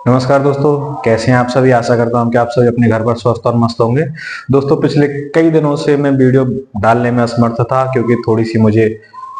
नमस्कार दोस्तों, कैसे हैं आप सभी। आशा करता हूं कि आप सभी अपने घर पर स्वस्थ और मस्त होंगे। दोस्तों, पिछले कई दिनों से मैं वीडियो डालने में असमर्थ था क्योंकि थोड़ी सी मुझे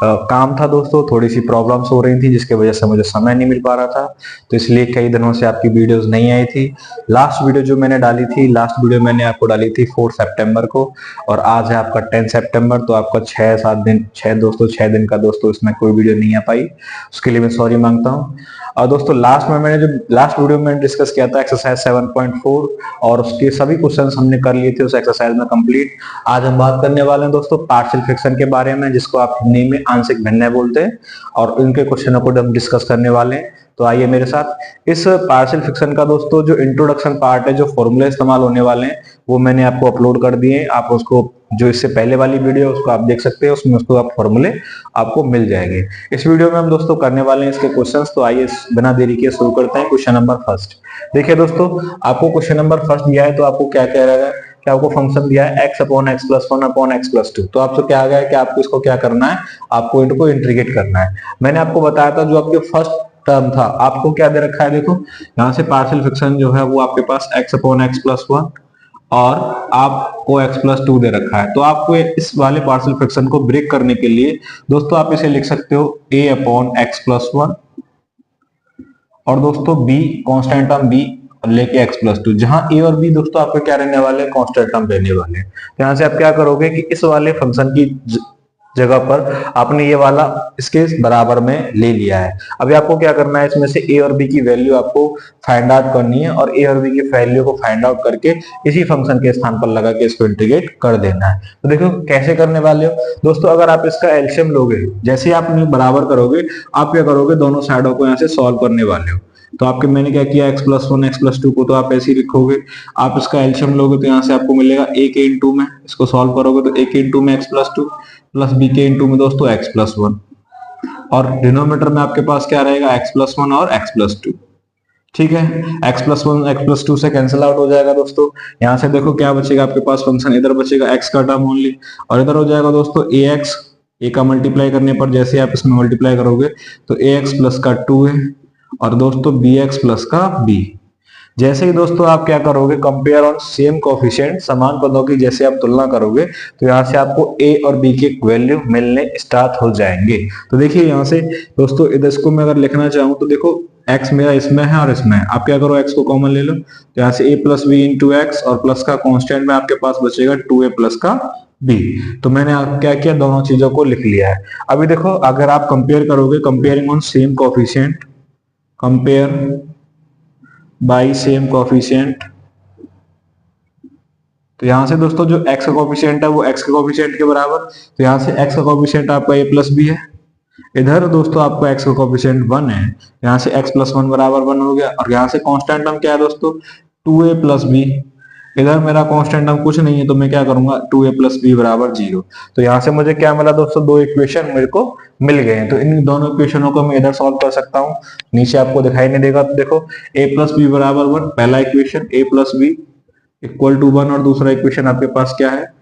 काम था दोस्तों, थोड़ी सी प्रॉब्लम्स हो रही थी जिसकी वजह से मुझे समय नहीं मिल पा रहा था। तो इसलिए कई दिनों से आपकी वीडियोस नहीं आई थी। लास्ट वीडियो जो मैंने डाली थी, लास्ट वीडियो मैंने आपको डाली थी 4 सितंबर को, और आज है आपका 10 सितंबर। तो आपका 6 दिन का दोस्तों इसमें कोई वीडियो नहीं आ पाई, उसके लिए मैं सॉरी मांगता हूँ। और दोस्तों, लास्ट वीडियो में डिस्कस किया था एक्सरसाइज 7.4, और उसके सभी क्वेश्चंस हमने कर लिए थे उस एक्सरसाइज में कंप्लीट। आज हम बात करने वाले हैं दोस्तों पार्शियल फ्रैक्शन के बारे में, जिसको आप हिंदी में आंशिक भिन्नय बोलते हैं, और उनके क्वेश्चनों को हम डिस्कस करने वाले हैं। तो आइए मेरे साथ। इस पार्शियल फ्रैक्शन का दोस्तों जो इंट्रोडक्शन पार्ट है, जो फॉर्मूले इस्तेमाल होने वाले हैं, वो मैंने आपको अपलोड कर दिए हैं। आप उसको, जो इससे पहले वाली वीडियो उसको आप देख सकते हैं, उसमें उसको आप फॉर्मूले आपको मिल जाएंगे। इस वीडियो में हम दोस्तों करने वाले हैं इसके क्वेश्चंस। तो आइए बिना देरी के शुरू करते हैं। क्वेश्चन नंबर फर्स्ट देखिए दोस्तों, आपको क्वेश्चन नंबर फर्स्ट दिया है, तो आपको क्या कह रहा है कि आपको फंक्शन दिया है x upon x plus 1 upon x plus 2। तो आपसे क्या आ गया है कि आपको इसको क्या करना है, आपको इनको इंटीग्रेट करना है। मैंने आपको बताया था जो आपके फर्स्ट टर्म था, आपको क्या दे रखा है, देखो यहाँ से पार्शियल फ्रैक्शन जो है वो आपके पास x अपॉन एक्स प्लस 1 और आपको x प्लस 2 दे रखा है। तो आपको इस वाले पार्शियल फ्रैक्शन को ब्रेक करने के लिए दोस्तों आप इसे लिख सकते हो a अपॉन एक्स प्लस 1, और दोस्तों b कांस्टेंट टर्म b लेके x प्लस 2, जहां a और b दोस्तों आपके क्या रहने वाले हैं, कांस्टेंट टर्म रहने वाले हैं। तो यहां से आप क्या करोगे कि इस वाले फंक्शन की जगह पर आपने ये वाला इसके बराबर में ले लिया है। अभी आपको क्या करना है, इसमें से a और b की वैल्यू आपको फाइंड आउट करनी है, और a और b की वैल्यू को फाइंड आउट करके इसी फंक्शन के स्थान पर लगा के इसको इंटीग्रेट कर देना है। तो देखो कैसे करने वाले हो दोस्तों। अगर आप इसका एलसीएम लोगे, जैसे ही आप बराबर करोगे, आप क्या करोगे, दोनों साइडों को यहाँ से सॉल्व करने वाले हो। तो आपके मैंने क्या किया, x प्लस 1 एक्स प्लस 2 को तो आप ऐसे ही लिखोगे। आप इसका एलसीएम लोगे तो यहाँ से आपको मिलेगा a के इंटू में, इसको सॉल्व करोगे तो a के इंटू में एक्स प्लस 2 प्लस b के इंटू में दोस्तों x प्लस 1, और डिनोमिनेटर में आपके पास क्या रहेगा, x प्लस 1 और x प्लस 2। ठीक है, x प्लस 1 x प्लस 2 से कैंसिल आउट हो जाएगा दोस्तों। यहाँ से देखो क्या बचेगा आपके पास फंक्शन, इधर बचेगा x का टर्म ओनली, और इधर हो जाएगा दोस्तों ax। a का मल्टीप्लाई करने पर जैसे आप इसमें मल्टीप्लाई करोगे तो ax प्लस का 2 है, और दोस्तों bx प्लस का b। जैसे ही दोस्तों आप क्या करोगे, कंपेयर ऑन सेम कोफिशिएंट, समान पदों की जैसे आप तुलना करोगे तो यहाँ से आपको a और b के वैल्यू मिलने स्टार्ट हो जाएंगे। तो देखिए यहाँ से दोस्तों, इधर इसको मैं अगर लिखना चाहूँ तो देखो x मेरा इसमें है और इसमें है, आप क्या करो x को कॉमन ले लो, तो यहाँ से a plus B into x, और प्लस का कॉन्स्टेंट में आपके पास बचेगा 2a प्लस का b। तो मैंने क्या किया, दोनों चीजों को लिख लिया है। अभी देखो अगर आप कंपेयर करोगे, comparing on same coefficient, compare by same coefficient, तो यहां से दोस्तों जो x का कोफिशिएंट है वो x के कोफिशिएंट के बराबर, तो यहां से x का कोफिशिएंट आपका a प्लस बी है, इधर दोस्तों आपका x का कोफिशिएंट 1 है, यहां से x प्लस 1 बराबर 1 हो गया, और यहां से कांस्टेंट टर्म क्या है दोस्तों, 2a प्लस बी। इधर मेरा कांस्टेंट टर्म कुछ नहीं है, तो मैं क्या करूंगा, 2a प्लस बी बराबर 0। तो यहाँ से मुझे क्या मिला दोस्तों, दो इक्वेशन मेरे को मिल गए हैं। तो इन दोनों इक्वेशनों को मैं इधर सॉल्व कर सकता हूँ, नीचे आपको दिखाई नहीं देगा। तो देखो a प्लस बी बराबर 1, पहला equation a plus B equal to 1, और दूसरा इक्वेशन आपके पास क्या है,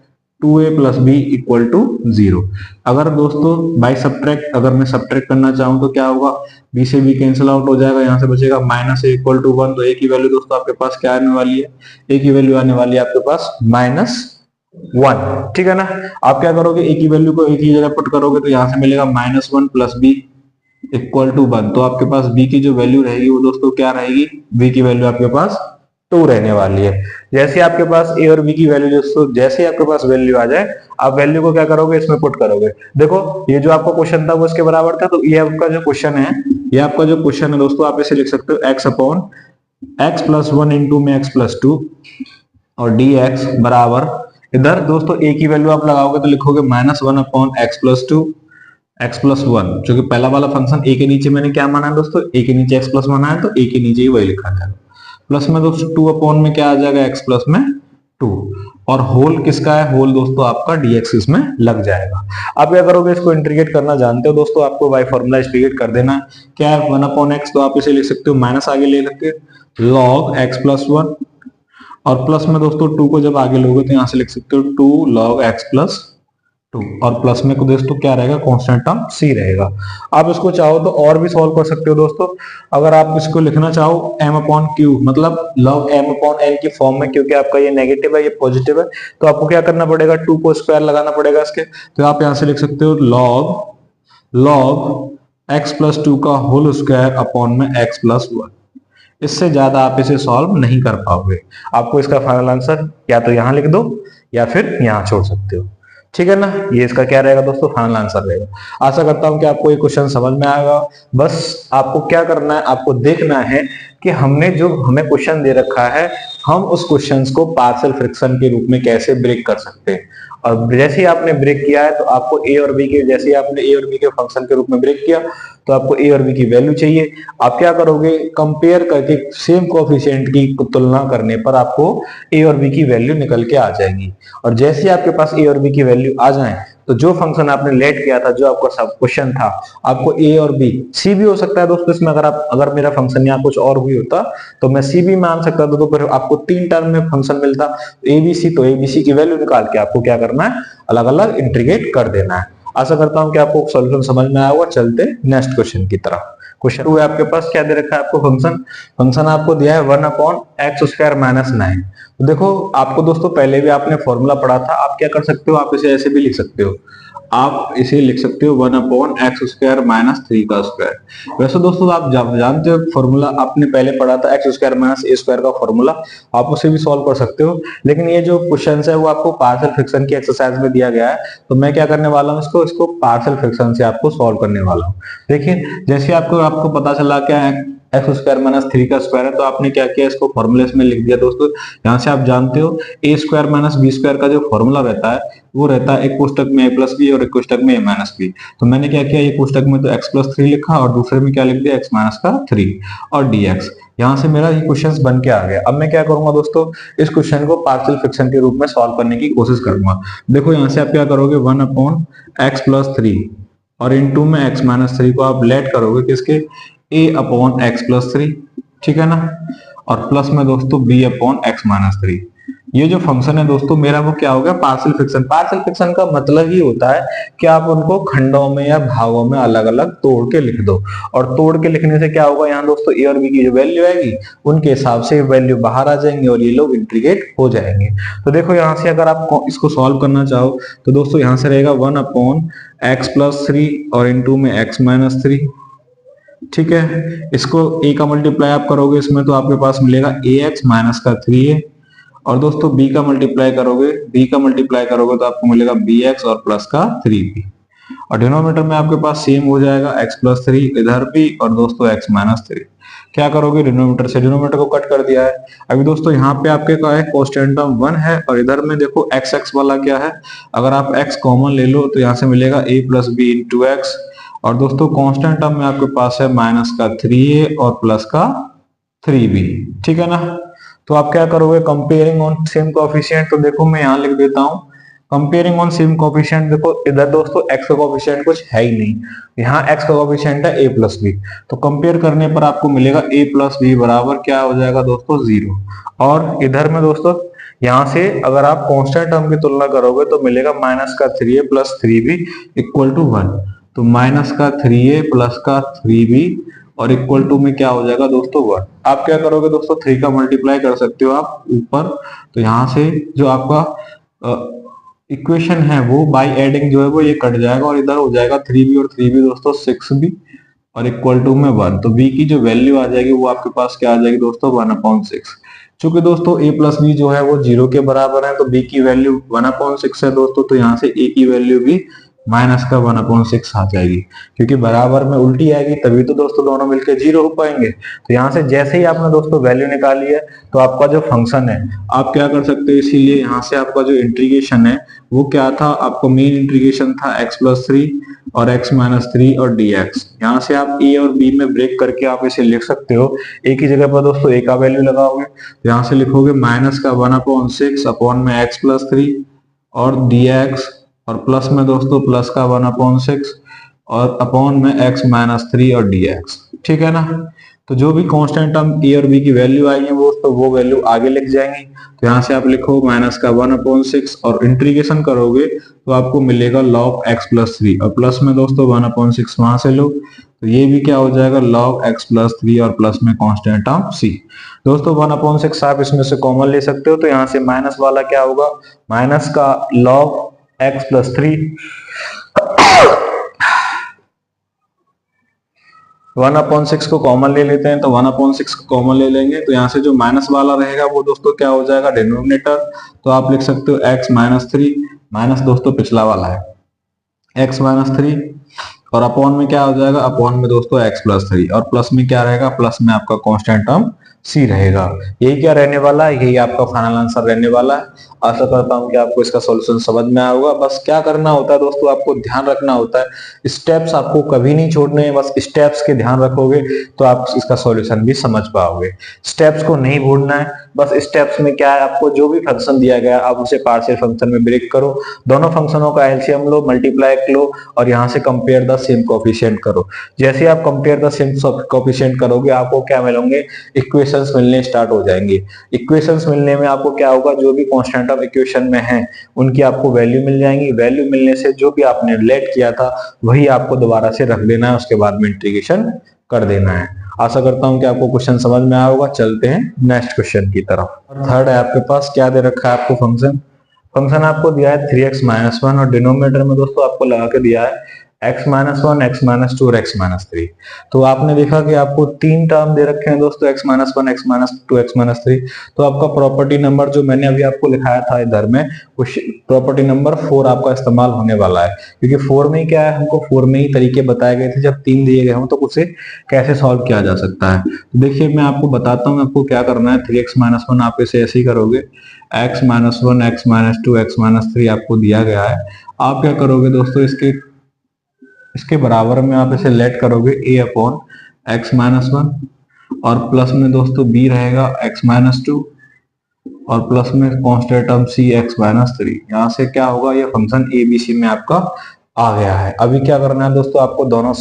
2a plus B equal to 0। अगर दोस्तों बाई सब्ट्रैक्ट, अगर मैं सब्ट्रैक्ट करना चाहूँ तो क्या होगा, b से b कैंसिल आउट हो जाएगा, यहाँ से बचेगा माइनस a इक्वल टू 1। तो a की वैल्यू दोस्तों आपके पास क्या आने वाली है, a की वैल्यू आने वाली है आपके पास -1। ठीक है ना। आप क्या करोगे, a की वैल्यू को a की जगह पुट करोगे तो यहाँ से मिलेगा -1 प्लस b इक्वल टू 1। तो आपके पास b की जो वैल्यू रहेगी वो दोस्तों क्या रहेगी, b की वैल्यू आपके पास 2 रहने वाली है। जैसे आपके पास a और b की वैल्यू दोस्तों, जैसे आपके पास वैल्यू आ जाए, आप वैल्यू को क्या करोगे, इसमें पुट करोगे। देखो ये जो आपका क्वेश्चन था वो इसके बराबर था, तो ये आपका जो क्वेश्चन है, ये आपका जो क्वेश्चन है दोस्तों, आप इसे लिख सकते हो x upon x plus 1 into में x प्लस 2, और dx बराबर, इधर दोस्तों a की वैल्यू आप लगाओगे तो लिखोगे -1 upon x plus 2 x plus 1, जो कि पहला वाला फंक्शन a के नीचे मैंने क्या माना है दोस्तों, a के नीचे x प्लस 1 है, तो a के नीचे ही वही लिखा जाएगा। प्लस में दोस्तों 2 अपॉन में क्या आ जाएगा, x प्लस में 2, और होल किसका है, होल दोस्तों आपका dx इसमें लग जाएगा। आप क्या करोगे, इसको इंटीग्रेट करना जानते हो दोस्तों, आपको बाय फॉर्मूला इंटीग्रेट कर देना है। क्या है 1 अपॉन एक्स, तो आप इसे लिख सकते हो माइनस आगे ले लेके log x प्लस 1, और प्लस में दोस्तों 2 को जब आगे लोगे तो यहाँ से लिख सकते हो 2 log x प्लस 2 और प्लस में को दोस्तों क्या रहेगा, कांस्टेंट टर्म c रहेगा। आप इसको चाहो तो और भी सॉल्व कर सकते हो दोस्तों। अगर आप इसको लिखना चाहो m अपॉन क्यू मतलब log m अपॉन n की फॉर्म में, क्योंकि आपका ये नेगेटिव है ये पॉजिटिव है, तो आपको क्या करना पड़ेगा, 2 को स्क्वायर लगाना पड़ेगा इसके। तो आप यहां से लिख सकते हो log x प्लस 2 का होल स्क्वायर अपॉन में x प्लस 1। इससे ज्यादा आप इसे सॉल्व नहीं कर पाओगे। आपको इसका फाइनल आंसर या तो यहां लिख दो या फिर यहां छोड़ सकते हो, ठीक है ना। ये इसका क्या रहेगा दोस्तों, फाइनल आंसर रहेगा। आशा करता हूं कि आपको ये क्वेश्चन समझ में आएगा। बस आपको क्या करना है, आपको देखना है कि हमने जो हमें क्वेश्चन दे रखा है, हम उस क्वेश्चन को पार्शियल फ्रैक्शन के रूप में कैसे ब्रेक कर सकते हैं। और जैसे ही आपने ब्रेक किया है तो आपको ए और बी के, जैसे ही आपने ए और बी के फंक्शन के रूप में ब्रेक किया तो आपको ए और बी की वैल्यू चाहिए। आप क्या करोगे, कंपेयर करके सेम कोएफिशिएंट की तुलना करने पर आपको ए और बी की वैल्यू निकल के आ जाएगी। और जैसे ही आपके पास ए और बी की वैल्यू आ जाए तो जो फंक्शन आपने लेट किया था, जो आपका सब क्वेश्चन था, आपको ए और बी, सी भी हो सकता है दोस्तों इसमें। अगर मेरा फंक्शन यहाँ कुछ और भी होता तो मैं सी भी मान सकता था, तो फिर आपको 3 टर्म में फंक्शन मिलता एबीसी। तो एबीसी की वैल्यू निकाल के आपको क्या करना है, अलग अलग इंटीग्रेट कर देना है। आशा करता हूं कि आपको सॉल्यूशन समझ में आया होगा। चलते नेक्स्ट क्वेश्चन की तरफ। क्वेश्चन 2 है आपके पास, क्या दे रखा है आपको फंक्शन आपको दिया है 1 अपॉन एक्स स्क्वायर माइनस 9। तो देखो आपको दोस्तों पहले भी आपने फॉर्मूला पढ़ा था, आप क्या कर सकते हो, आप इसे ऐसे भी लिख सकते हो। आप इसे लिख सकते हो 1 अपॉन एक्स स्क्वायर माइनस 3 का स्क्वायर। वैसे दोस्तों आप जानते हो फॉर्मूला आपने पहले पढ़ा था एक्स स्क्वायर माइनस ए स्क्वायर का फॉर्मूला, आप उसे भी सॉल्व कर सकते हो। लेकिन ये जो क्वेश्चन है वो आपको पार्शियल फ्रैक्शन की एक्सरसाइज में दिया गया है, तो मैं क्या करने वाला हूँ, इसको पार्शियल फ्रैक्शन से आपको सॉल्व करने वाला हूँ। देखिए जैसे आपको पता चला क्या एक्स स्क्वायर माइनस 3 का स्क्वायर है, तो आपने क्या किया, इसको फॉर्मूले में लिख दिया दोस्तों। यहाँ से आप जानते हो ए स्क्वायर माइनस बी स्क्वायर का जो फॉर्मूला रहता है वो रहता है एक कोष्टक में ए प्लस बी और एक कोष्टक में ए माइनस बी। तो मैंने क्या किया, ये कोष्टक में तो एक्स प्लस 3 लिखा और दूसरे में क्या लिख दिया, एक्स माइनस का 3 और dx। यहाँ से मेरा ये क्वेश्चन बन के आ गया। अब मैं क्या करूंगा दोस्तों, इस क्वेश्चन को पार्शियल फ्रैक्शन के रूप में सॉल्व करने की कोशिश करूंगा। देखो यहाँ से आप क्या करोगे, 1 अपॉन एक्स प्लस 3 और इनटू में एक्स माइनस 3 को आप लेट करोगे किसके, a अपॉन एक्स प्लस 3, ठीक है ना, और प्लस में दोस्तों b अपॉन एक्स माइनस 3। ये जो फंक्शन है दोस्तों मेरा वो क्या हो गया, पार्शियल फ्रैक्शन। पार्शियल फ्रैक्शन का मतलब ही होता है कि आप उनको खंडों में या भागों में अलग अलग तोड़ के लिख दो, और तोड़ के लिखने से क्या होगा, यहाँ दोस्तों ए और बी की जो वैल्यू आएगी उनके हिसाब से वैल्यू बाहर आ जाएंगे और ये लोग इंटीग्रेट हो जाएंगे। तो देखो यहाँ से अगर आप इसको सॉल्व करना चाहो तो दोस्तों यहाँ से रहेगा 1 अपॉन एक्स प्लस 3 और इनटू में एक्स माइनस 3, ठीक है। इसको a का मल्टीप्लाई आप करोगे इसमें तो आपके पास मिलेगा ax माइनस का 3a, और दोस्तों b का मल्टीप्लाई करोगे तो आपको मिलेगा bx और प्लस का 3b, और डिनोमिनेटर में आपके पास सेम हो जाएगा x प्लस 3 इधर भी और दोस्तों x माइनस 3। क्या करोगे, डिनोमिनेटर को कट कर दिया है। अभी दोस्तों यहाँ पे आपके का है कांस्टेंट टर्म 1 है और इधर में देखो x वाला क्या है, अगर आप x कॉमन ले लो तो यहाँ से मिलेगा a plus B into x, और दोस्तों कांस्टेंट टर्म में आपके पास है माइनस का 3a और प्लस का 3b, ठीक है ना। तो आप क्या करोगे, कंपेयरिंग ऑन सेम कोएफिशिएंट। तो देखो मैं यहाँ लिख देता हूँ कंपेयरिंग ऑन सेम कोएफिशिएंट। देखो इधर दोस्तों x का कोएफिशिएंट कुछ है ही नहीं, यहाँ x का कोएफिशिएंट है a प्लस बी, तो कंपेयर करने पर आपको मिलेगा a प्लस बी बराबर क्या हो जाएगा दोस्तों 0। और इधर में दोस्तों यहाँ से अगर आप कांस्टेंट टर्म की तुलना करोगे तो मिलेगा माइनस का 3a plus 3b equal to 1। तो माइनस का 3a प्लस का 3b और इक्वल टू में क्या हो जाएगा दोस्तों 1। आप क्या करोगे दोस्तों, 3 का मल्टीप्लाई कर सकते हो आप ऊपर, तो यहाँ से जो आपका इक्वेशन है वो बाय एडिंग जो है वो ये कट जाएगा और इधर हो जाएगा 3b और 3b दोस्तों 6b और इक्वल टू में 1। तो b की जो वैल्यू आ जाएगी वो आपके पास क्या आ जाएगी दोस्तों 1/6। चूंकि दोस्तों a प्लस बी जो है वो 0 के बराबर है तो b की वैल्यू 1/6 है दोस्तों, तो यहाँ से a की वैल्यू भी माइनस का 1/6 आ जाएगी, क्योंकि बराबर में उल्टी आएगी तभी तो दोस्तों दोनों मिलकर 0 हो पाएंगे। तो यहाँ से जैसे ही आपने दोस्तों वैल्यू निकाली है तो आपका जो फंक्शन है आप क्या कर सकते हो, इसीलिए यहाँ से आपका जो इंटीग्रेशन है वो क्या था, आपको मेन इंटीग्रेशन था x प्लस 3 और x माइनस 3 और dx। यहाँ से आप a और b में ब्रेक करके आप इसे लिख सकते हो। a की जगह पर दोस्तों a का वैल्यू लगाओगे तो यहाँ से लिखोगे माइनस का 1/6 अपॉन में x प्लस 3 और dx, और प्लस में दोस्तों प्लस का 1/6 और अपॉन में x माइनस 3 और dx, ठीक है ना। तो जो भी कांस्टेंट टर्म ए और बी की वैल्यू आएंगे वो वैल्यू आगे लिख जाएंगे। तो यहाँ से आप लिखो माइनस का 1/6 और इंटीग्रेशन करोगे तो आपको मिलेगा log x प्लस 3 और प्लस में दोस्तों 1/6 वहां से लो, तो ये भी क्या हो जाएगा log x प्लस 3 और प्लस में कांस्टेंट टर्म c। दोस्तों 1/6 आप इसमें से कॉमन ले सकते हो, तो यहाँ से माइनस वाला क्या होगा, माइनस का log x प्लस 3 1/6 को कॉमन ले लेते हैं, तो 1/6 को कॉमन ले लेंगे तो यहाँ से जो माइनस वाला रहेगा वो दोस्तों क्या हो जाएगा डिनोमिनेटर, तो आप लिख सकते हो x माइनस 3, माइनस दोस्तों पिछला वाला है x माइनस 3 और अपॉन में क्या हो जाएगा, अपॉन में दोस्तों x प्लस 3 और प्लस में क्या रहेगा, प्लस में आपका कांस्टेंट टर्म c रहेगा। यही क्या रहने वाला है, यही आपका फाइनल आंसर रहने वाला है। आशा करता हूं कि आपको इसका सॉल्यूशन समझ में आया होगा। बस क्या करना होता है दोस्तों, आपको ध्यान रखना होता है, स्टेप्स आपको कभी नहीं छोड़ने हैं, बस स्टेप्स के ध्यान रखोगे तो आप इसका सॉल्यूशन भी समझ पाओगे। स्टेप्स को नहीं भूलना है, बस स्टेप्स में क्या है, आपको जो भी फंक्शन दिया गया आप उसे पार्शियल फंक्शन में ब्रेक करो, दोनों फंक्शनों का एलसीएम लो, मल्टीप्लाई लो और यहाँ से कंपेयर द सेम कोएफिशिएंट करो। जैसे आप कंपेयर द सेम कोएफिशिएंट करोगे आपको क्या मिलेंगे, इक्वेशंस मिलने स्टार्ट हो जाएंगे। इक्वेशंस मिलने में आपको क्या होगा, जो भी कांस्टेंट ऑफ इक्वेशन में है उनकी आपको वैल्यू मिल जाएंगी। वैल्यू मिलने से जो भी आपने लेट किया था वही आपको दोबारा से रख देना है, उसके बाद में इंटीग्रेशन कर देना है। आशा करता हूं कि आपको क्वेश्चन समझ में आया होगा। चलते हैं नेक्स्ट क्वेश्चन की तरफ। थर्ड है आपके पास, क्या दे रखा है आपको, फंक्शन आपको दिया है 3x माइनस 1 और डिनोमिनेटर में दोस्तों आपको लगा के दिया है x माइनस 1, x माइनस 2 और x माइनस 3। तो आपने देखा कि आपको तीन टर्म दे रखे हैं दोस्तों, x minus 1, x minus 2, x minus 3। तो आपका प्रॉपर्टी नंबर जो मैंने अभी आपको लिखाया था इधर में, प्रॉपर्टी नंबर 4 आपका इस्तेमाल होने वाला है, क्योंकि 4 में ही क्या है, हमको 4 में ही तरीके बताए गए थे, जब तीन दिए गए हों तो उसे कैसे सॉल्व किया जा सकता है। तो देखिए मैं आपको बताता हूँ आपको क्या करना है। 3x माइनस 1 आप इसे ऐसे ही करोगे, x minus 1, x minus 2, x minus 3 आपको दिया गया है। आप क्या करोगे दोस्तों, इसके बराबर में आप इसे लेट करोगे a अपॉन एक्स माइनस 1 और प्लस में दोस्तों b रहेगा x माइनस 2 और प्लस में constant term c x minus 3। यहाँ से क्या होगा, ये फंक्शन a b c में आपका आ गया है। अभी क्या करना है दोस्तों, आपको दोनों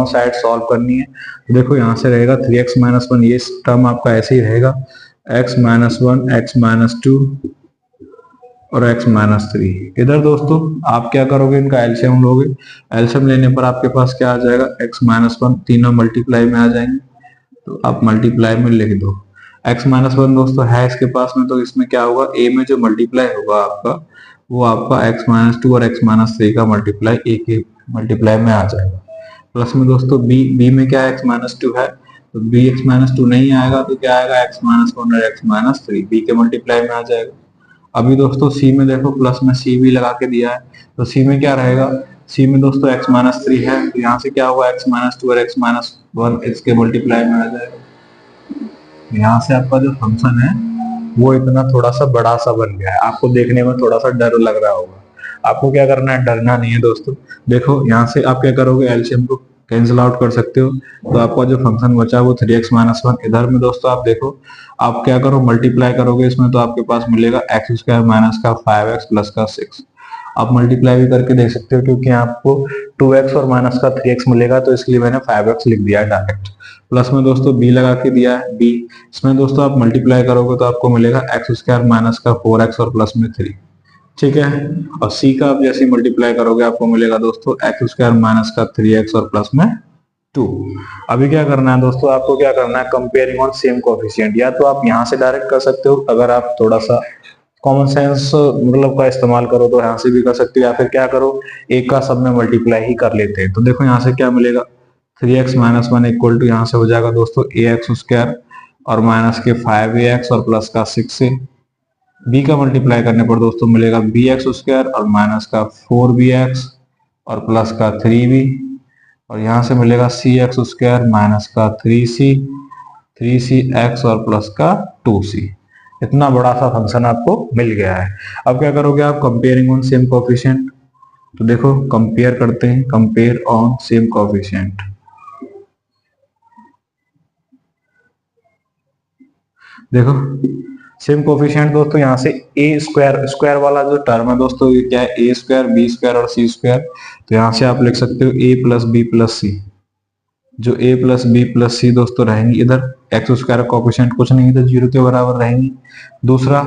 साइड सॉल्व करनी है। तो देखो यहाँ से रहेगा 3x माइनस 1, ये टर्म आपका ऐसे ही रहेगा x माइनस 1, x माइनस 2 और x माइनस 3। इधर दोस्तों आप क्या करोगे, इनका एलसीएम लोगे। एलसीएम लेने पर आपके पास क्या आ जाएगा, x माइनस 1, तीनों मल्टीप्लाई में आ जाएंगे, तो आप मल्टीप्लाई में लिख दो। x माइनस 1 दोस्तों है इसके पास में, तो इसमें क्या होगा, a में जो मल्टीप्लाई होगा आपका वो आपका x माइनस 2 और x माइनस 3 का मल्टीप्लाई a के मल्टीप्लाई में आ जाएगा। प्लस में दोस्तों b में क्या है, x माइनस 2 है, तो b x माइनस 2 नहीं आएगा तो क्या आएगा, x माइनस 1 और x माइनस 3 b के मल्टीप्लाई में आ जाएगा। अभी दोस्तों c में देखो, प्लस में c भी लगा के दिया है, तो c में क्या रहेगा, c में दोस्तों x माइनस 3 है, तो यहाँ से क्या होगा, x माइनस 2 और x माइनस 1 इसके मल्टीप्लाई में आ जाएगा। यहाँ से आपका जो फंक्शन है वो इतना थोड़ा सा बड़ा सा बन गया है, आपको देखने में थोड़ा सा डर लग रहा होगा। आपको क्या करना है, डरना नहीं है दोस्तों। देखो यहाँ से आप क्या करोगे, एलसीएम को कैंसिल आउट कर सकते हो, तो आपका जो फंक्शन बचा वो 3x माइनस 1। इधर में दोस्तों आप देखो, आप क्या करो, मल्टीप्लाई करोगे इसमें, तो आपके पास मिलेगा एक्स स्क्वायर माइनस का 5x प्लस का 6। आप मल्टीप्लाई भी करके देख सकते हो, क्योंकि आपको 2x और माइनस का 3x मिलेगा, तो इसलिए मैंने 5x लिख दिया डायरेक्ट। प्लस में दोस्तों b लगा के दिया है, b इसमें दोस्तों आप मल्टीप्लाई करोगे तो आपको मिलेगा एक्स स्क्वायर माइनस का 4x और प्लस में 3, ठीक है। और c का आप जैसे मल्टीप्लाई करोगे आपको मिलेगा दोस्तों एक्स स्क्वायर माइनस का 3x और प्लस में 2। अभी क्या करना है दोस्तों, आपको क्या करना है, कंपेयरिंग ऑन सेम कोएफिशिएंट। या तो आप यहाँ से डायरेक्ट कर सकते हो, अगर आप थोड़ा सा कॉमन सेंस मतलब का इस्तेमाल करो तो यहाँ से भी कर सकते हो, या फिर क्या करो, एक का सब में मल्टीप्लाई ही कर लेते हैं। तो देखो यहाँ से क्या मिलेगा, 3x माइनस 1 इक्वल टू यहाँ से हो जाएगा दोस्तों ax स्क्वायर और माइनस के 5ax और प्लस का 6 b का मल्टीप्लाई करने पर दोस्तों मिलेगा bx स्क्वायर और माइनस का 4bx और प्लस का 3b और यहाँ से मिलेगा cx स्क्वायर माइनस का 3cx और प्लस का 2c। इतना बड़ा सा फंक्शन आपको मिल गया है। अब क्या करोगे आप, कंपेयरिंग ऑन सेम कोएफिशिएंट। तो देखो कंपेयर करते हैं, कंपेयर ऑन सेम कोएफिशिएंट। देखो सेम कोएफिशिएंट दोस्तों, यहाँ से ए स्क्वायर वाला जो टर्म है दोस्तों, ये क्या है, ए स्क्वायर बी स्क्वायर और सी स्क्वायर। तो यहाँ से आप लिख सकते हो a प्लस बी प्लस सी, जो a प्लस बी प्लस सी दोस्तों रहेंगी, इधर एक्स स्क्वायर कोफिशिएंट कुछ नहीं, इधर 0 के बराबर रहेंगी। दूसरा,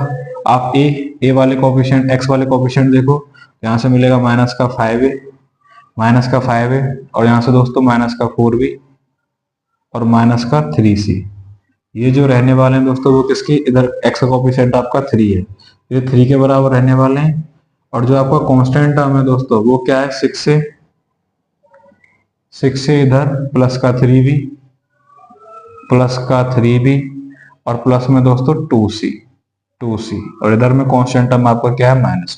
आप ए वाले कोफिशिएंट, एक्स वाले कोफिशिएंट देखो, यहाँ से मिलेगा माइनस का 5a और यहाँ से दोस्तों माइनस का 4b और माइनस का 3c। ये जो रहने वाले हैं दोस्तों वो किसकी, इधर एक्स का कोफिशिएंट आपका 3 है, ये 3 के बराबर रहने वाले हैं। और जो आपका कांस्टेंट टर्म है दोस्तों वो क्या है, 6 से इधर प्लस का 3b और प्लस में दोस्तों 2c और इधर में कांस्टेंट टर्म आपका क्या है, -1।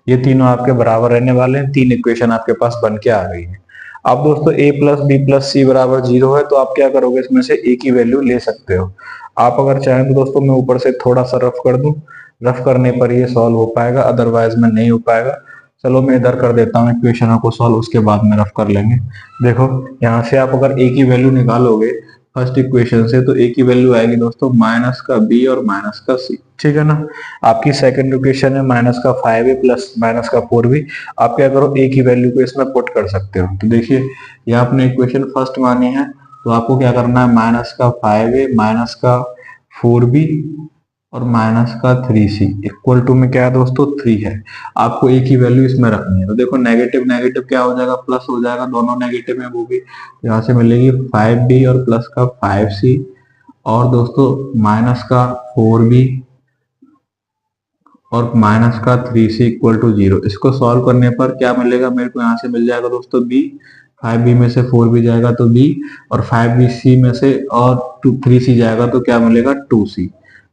ये तीनों आपके बराबर रहने वाले हैं। 3 इक्वेशन आपके पास बन के आ गई है। अब दोस्तों a प्लस बी प्लस सी बराबर 0 है, तो आप क्या करोगे, इसमें से a की वैल्यू ले सकते हो। आप अगर चाहें तो दोस्तों मैं ऊपर से थोड़ा सा रफ कर दूं, रफ करने पर ये सॉल्व हो पाएगा, अदरवाइज में नहीं हो पाएगा। चलो मैं इधर कर देता हूँ इक्वेशनों को सॉल्व, उसके बाद में रफ कर लेंगे। देखो यहाँ से आप अगर a की वैल्यू निकालोगे फर्स्ट इक्वेशन से, तो a की वैल्यू आएगी दोस्तों माइनस का b और माइनस का c, ठीक है ना। आपकी सेकंड इक्वेशन है माइनस का 5a प्लस माइनस का 4b। आप क्या करो, a की वैल्यू को इसमें पुट कर सकते हो। तो देखिए यहाँ आपने इक्वेशन फर्स्ट मानी है, तो आपको क्या करना है, माइनस का 5a माइनस का 4b और माइनस का 3c इक्वल टू में क्या है दोस्तों, 3 है। आपको a की वैल्यू इसमें रखनी है। तो देखो नेगेटिव नेगेटिव क्या हो जाएगा, प्लस हो जाएगा, दोनों नेगेटिव है वो भी। यहाँ से मिलेगी 5b और प्लस का 5c और दोस्तों माइनस का 4b और माइनस का 3c इक्वल टू 0। इसको सॉल्व करने पर क्या मिलेगा मेरे को, यहाँ से मिल जाएगा दोस्तों b, 5b में से 4b जाएगा तो b और 5bc में से और 3c जाएगा तो क्या मिलेगा, 2c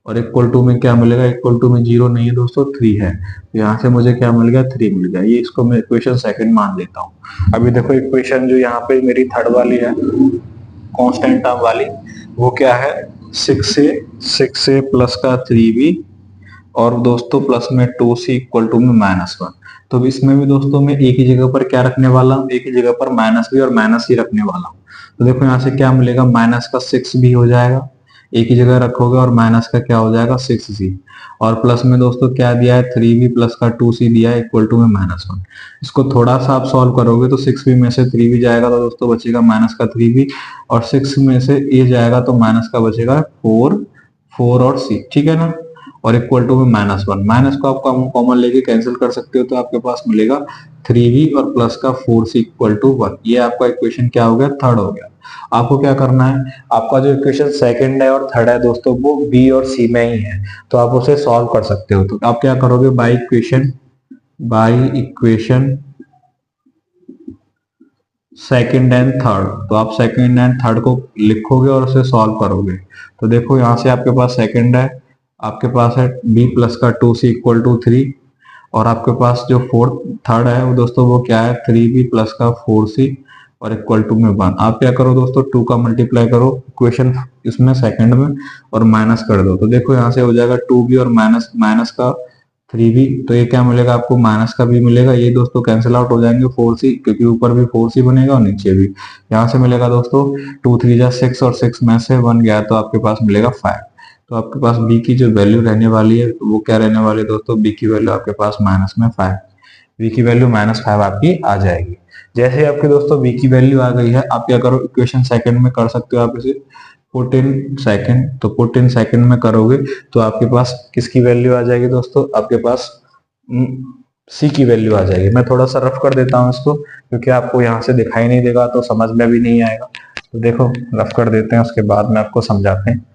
और इक्वल टू में क्या मिलेगा, इक्वल टू में 0 नहीं है दोस्तों, 3 है। तो यहाँ से मुझे क्या मिल गया, 3 मिल गया। ये इसको मैं इक्वेशन सेकंड मान लेता हूँ। अभी देखो इक्वेशन जो यहाँ पे मेरी थर्ड वाली है कांस्टेंट टर्म वाली, वो क्या है, 6a प्लस का 3b और दोस्तों प्लस में 2c इक्वल टू में -1। तो इसमें भी दोस्तों मैं एक ही जगह पर क्या रखने वाला हूँ, एक ही जगह पर माइनस भी और माइनस ही रखने वाला हूँ। तो देखो यहाँ से क्या मिलेगा, माइनस का 6 भी हो जाएगा, एक ही जगह रखोगे, और माइनस का क्या हो जाएगा, 6c और प्लस में दोस्तों क्या दिया है, 3b प्लस का 2c दिया है इक्वल टू में -1। इसको थोड़ा सा आप सॉल्व करोगे तो 6b में से 3b जाएगा तो दोस्तों बचेगा माइनस का 3b और 6 में से ये जाएगा तो माइनस का बचेगा 4 और c, ठीक है ना। और इक्वल टू में -1, माइनस को आप कॉमन लेके कैंसिल कर सकते हो, तो आपके पास मिलेगा 3b और प्लस का 4c इक्वल टू 1। ये आपका इक्वेशन क्या हो गया, थर्ड हो गया। आपको क्या करना है, आपका जो इक्वेशन सेकंड है और थर्ड है दोस्तों वो b और c में ही है, तो आप उसे सॉल्व कर सकते हो। तो आप क्या करोगे, by equation second and third, तो आप सेकंड एंड थर्ड को लिखोगे और उसे सॉल्व करोगे। तो देखो यहाँ से आपके पास सेकंड है, आपके पास है b प्लस का 2c इक्वल टू 3 और आपके पास जो थर्ड है वो दोस्तों वो क्या है, 3b प्लस का 4c और इक्वल टू में 1। आप क्या करो दोस्तों, 2 का मल्टीप्लाई करो इक्वेशन इसमें सेकंड में और माइनस कर दो। तो देखो यहाँ से हो जाएगा 2b और माइनस का 3b, तो ये क्या मिलेगा आपको, माइनस का b मिलेगा। ये दोस्तों कैंसिल आउट हो जाएंगे 4c, क्योंकि ऊपर भी 4c बनेगा और नीचे भी। यहाँ से मिलेगा दोस्तों 2 3 जा 6 और 6 में से 1 गया तो आपके पास मिलेगा 5। तो आपके पास b की जो वैल्यू रहने वाली है वो क्या रहने वाली है दोस्तों, b की वैल्यू आपके पास -5, b की वैल्यू -5 आपकी आ जाएगी। जैसे आपके दोस्तों b की वैल्यू आ गई है, आप क्या करो, इक्वेशन सेकंड में कर सकते हो आप इसे, पुट इन सेकंड। तो पुट इन सेकंड में करोगे तो आपके पास किसकी वैल्यू आ जाएगी दोस्तों, आपके पास c की वैल्यू आ जाएगी। मैं थोड़ा सा रफ कर देता हूँ इसको, क्योंकि आपको यहाँ से दिखाई नहीं देगा तो समझ में भी नहीं आएगा। तो देखो रफ कर देते हैं, उसके बाद में आपको समझाते हैं।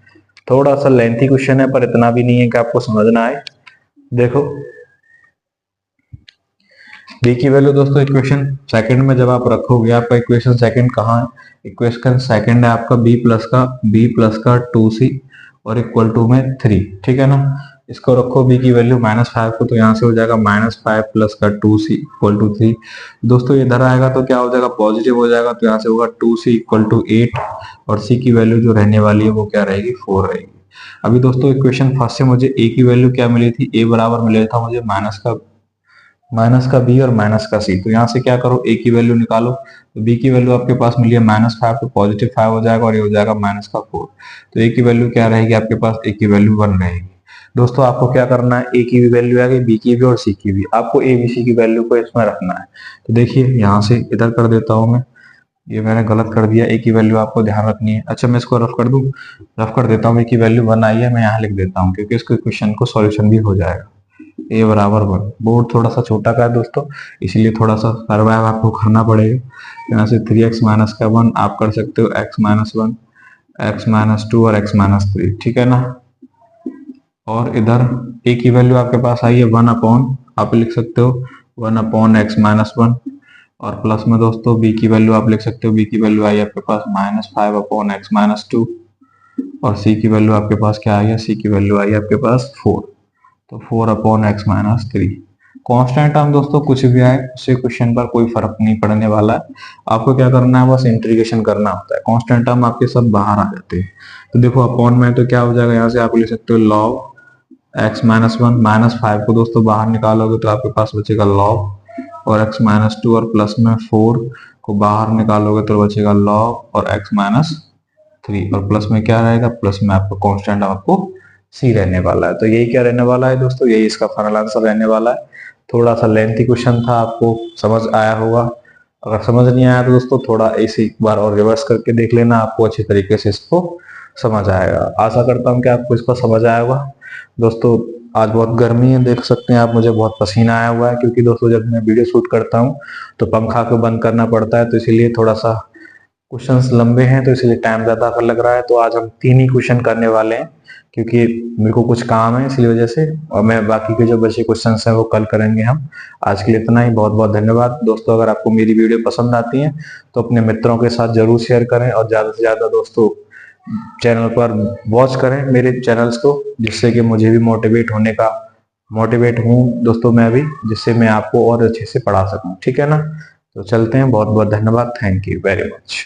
थोड़ा सा लेंथी क्वेश्चन है पर इतना भी नहीं है कि आपको समझ ना आए। देखो b की वैल्यू दोस्तों इक्वेशन सेकंड में जब आप रखोगे, आपका इक्वेशन सेकंड कहाँ है, इक्वेशन सेकंड है आपका b प्लस का 2c और इक्वल टू में 3, ठीक है ना। इसको रखो b की वैल्यू -5 को, तो यहाँ से हो जाएगा -5 प्लस का 2c इक्वल टू 3। दोस्तों इधर आएगा तो क्या हो जाएगा, पॉजिटिव हो जाएगा, तो यहाँ से होगा 2c इक्वल टू 8 और c की वैल्यू जो रहने वाली है वो क्या रहेगी, 4 रहेगी। अभी दोस्तों इक्वेशन फर्स्ट से मुझे a की वैल्यू क्या मिली थी, a बराबर मिला था मुझे माइनस का b और माइनस का c। तो यहाँ से क्या करो, a की वैल्यू निकालो, तो b की वैल्यू आपके पास मिली है -5, तो पॉजिटिव 5 हो जाएगा और ये हो जाएगा माइनस का 4। तो a की वैल्यू क्या रहेगी आपके पास, a की वैल्यू 1 रहेगी। दोस्तों आपको क्या करना है, a की भी वैल्यू आ गई, b की भी और c की भी, आपको a b c की वैल्यू को इसमें रखना है। तो देखिए यहाँ से इधर कर देता हूँ मैं, ये मैंने गलत कर दिया, ए की वैल्यू आपको ध्यान रखनी है। अच्छा मैं इसको रफ कर दूं, रफ कर देता हूँ। ए की वैल्यू 1 आई है, मैं यहाँ लिख देता हूँ क्योंकि इसके क्वेश्चन को सॉल्यूशन भी हो जाएगा। ए बराबर 1। बोर्ड थोड़ा सा छोटा का है दोस्तों, इसलिए थोड़ा सा सर्वाइव आपको करना पड़ेगा। यहाँ से 3x माइनस का 1 आप कर सकते हो x माइनस 1, x माइनस 2 और x माइनस 3, ठीक है ना। और इधर ए की वैल्यू आपके पास आई है 1 अपॉन, आप लिख सकते हो 1 अपॉन x माइनस 1, और प्लस में दोस्तों बी की वैल्यू आप लिख सकते हो, बी की वैल्यू आई आपके पास -5 अपॉन x माइनस 2, और सी की वैल्यू आपके पास क्या आई है, सी की वैल्यू आई है आपके पास 4, तो 4 upon x minus 3। Constant term दोस्तों कुछ भी आए उससे क्वेश्चन पर कोई फर्क नहीं पड़ने वाला है। आपको क्या करना है, बस इंटीग्रेशन करना होता है। कांस्टेंट टर्म आपके सब बाहर आ जाते हैं। तो देखो अपॉन में तो क्या हो जाएगा, यहाँ से आप लिख सकते हो log x माइनस 1, -5 को दोस्तों बाहर निकालोगे तो आपके पास बचेगा log, और x माइनस 2 और प्लस में 4 को बाहर निकालोगे तो बचेगा log और x माइनस 3, और प्लस में क्या रहेगा, प्लस में आपको कांस्टेंट आपको सी रहने वाला है। तो यही क्या रहने वाला है दोस्तों, यही इसका फाइनल आंसर रहने वाला है। थोड़ा सा लेंथी क्वेश्चन था, आपको समझ आया होगा। अगर समझ नहीं आया तो दोस्तों थोड़ा ऐसे एक बार और रिवर्स करके देख लेना, आपको अच्छी तरीके से इसको समझ आएगा। आशा करता हूँ कि आपको इसको समझ आया होगा। दोस्तों आज बहुत गर्मी है, देख सकते हैं आप, मुझे बहुत पसीना आया हुआ है क्योंकि दोस्तों जब मैं वीडियो शूट करता हूँ तो पंखा को बंद करना पड़ता है, तो इसीलिए थोड़ा सा क्वेश्चंस लंबे हैं तो इसलिए टाइम ज्यादा लग रहा है। तो आज हम 3 ही क्वेश्चन करने वाले हैं क्योंकि मेरे को कुछ काम है इसलिए वजह से, और मैं बाकी के जो बचे क्वेश्चंस हैं वो कल करेंगे हम। आज के लिए इतना ही, बहुत बहुत धन्यवाद दोस्तों। अगर आपको मेरी वीडियो पसंद आती है तो अपने मित्रों के साथ जरूर शेयर करें, और ज्यादा से ज्यादा दोस्तों चैनल पर वॉच करें मेरे चैनल्स को, जिससे कि मुझे भी मोटिवेट हूँ दोस्तों मैं भी, जिससे मैं आपको और अच्छे से पढ़ा सकूं, ठीक है ना। तो चलते हैं, बहुत बहुत धन्यवाद, थैंक यू वेरी मच।